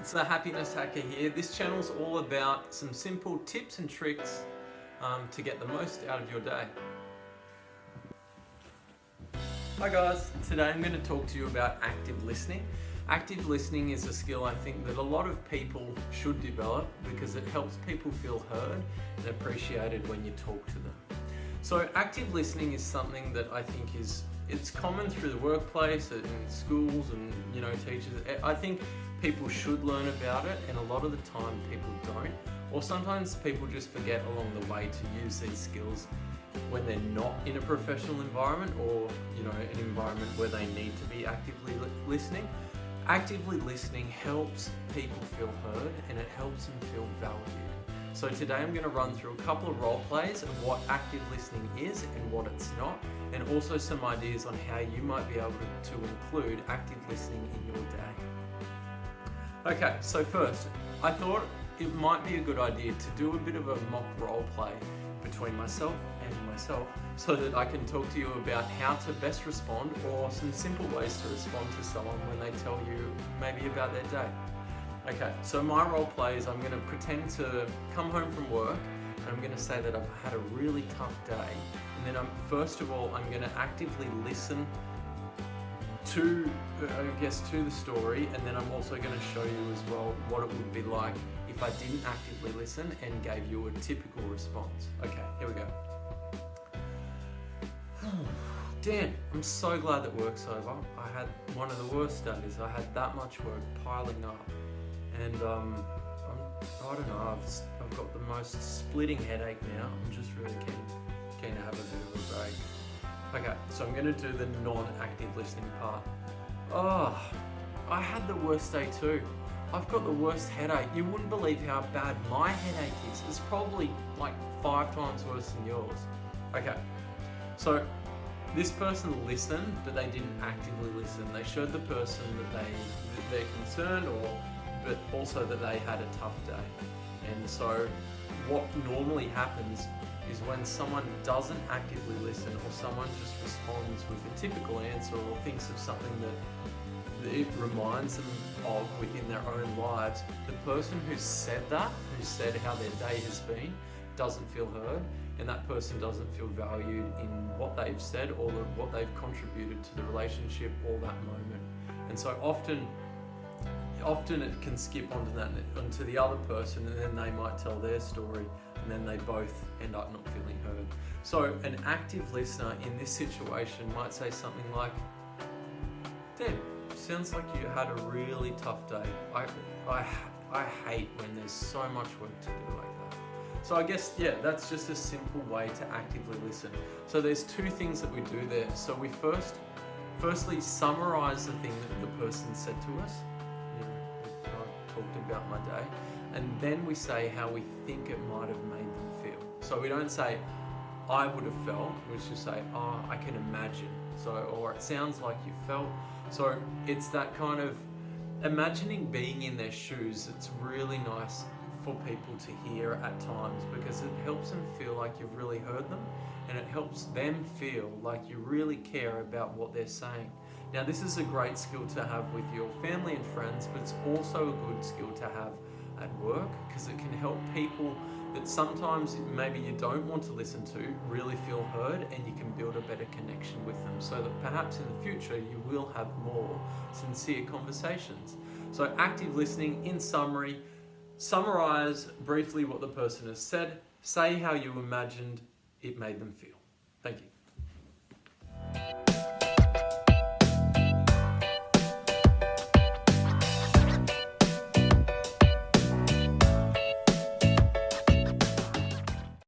It's the Happiness Hacker here. This channel's all about some simple tips and tricks to get the most out of your day. Hi guys, today I'm going to talk to you about active listening. Active listening is a skill I think that a lot of people should develop because it helps people feel heard and appreciated when you talk to them. So active listening is something that I think it's common through the workplace and schools and teachers. I think people should learn about it, and a lot of the time people don't, or sometimes people just forget along the way to use these skills when they're not in a professional environment or an environment where they need to be actively listening. Actively listening helps people feel heard and it helps them feel valued. So today I'm going to run through a couple of role plays of what active listening is and what it's not, and also some ideas on how you might be able to include active listening in your day. Okay, so first, I thought it might be a good idea to do a bit of a mock role play between myself and myself so that I can talk to you about how to best respond, or some simple ways to respond to someone when they tell you maybe about their day. Okay, so my role play is I'm going to pretend to come home from work and I'm going to say that I've had a really tough day, and then first of all I'm going to actively listen to the story, and then I'm also going to show you as well what it would be like if I didn't actively listen and gave you a typical response. Okay, here we go. Dan, I'm so glad that work's over. I had one of the worst days. I had that much work piling up, and I don't know, I've got the most splitting headache now. I'm just really keen to have a bit of a break. Okay, so I'm going to do the non-active listening part. Oh, I had the worst day too. I've got the worst headache. You wouldn't believe how bad my headache is. It's probably like 5 times worse than yours. Okay, so this person listened, but they didn't actively listen. They showed the person that they're concerned, but also that they had a tough day. And so what normally happens is when someone doesn't actively listen, or someone just responds with a typical answer, or thinks of something that it reminds them of within their own lives, the person who said how their day has been doesn't feel heard, and that person doesn't feel valued in what they've said or what they've contributed to the relationship or that moment. And so often it can skip onto the other person, and then they might tell their story, and then they both end up not feeling heard. So an active listener in this situation might say something like, Dan, sounds like you had a really tough day. I hate when there's so much work to do like that. So I guess, that's just a simple way to actively listen. So there's 2 things that we do there. So we firstly summarize the thing that the person said to us. I talked about my day. And then we say how we think it might have made them feel. So we don't say, I would have felt, we just say, I can imagine. Or it sounds like you felt. So it's that kind of imagining being in their shoes. It's really nice for people to hear at times, because it helps them feel like you've really heard them, and it helps them feel like you really care about what they're saying. Now, this is a great skill to have with your family and friends, but it's also a good skill to have at work, because it can help people that sometimes maybe you don't want to listen to really feel heard, and you can build a better connection with them, so that perhaps in the future you will have more sincere conversations. So active listening, in summary, summarize briefly what the person has said, say how you imagined it made them feel. Thank you.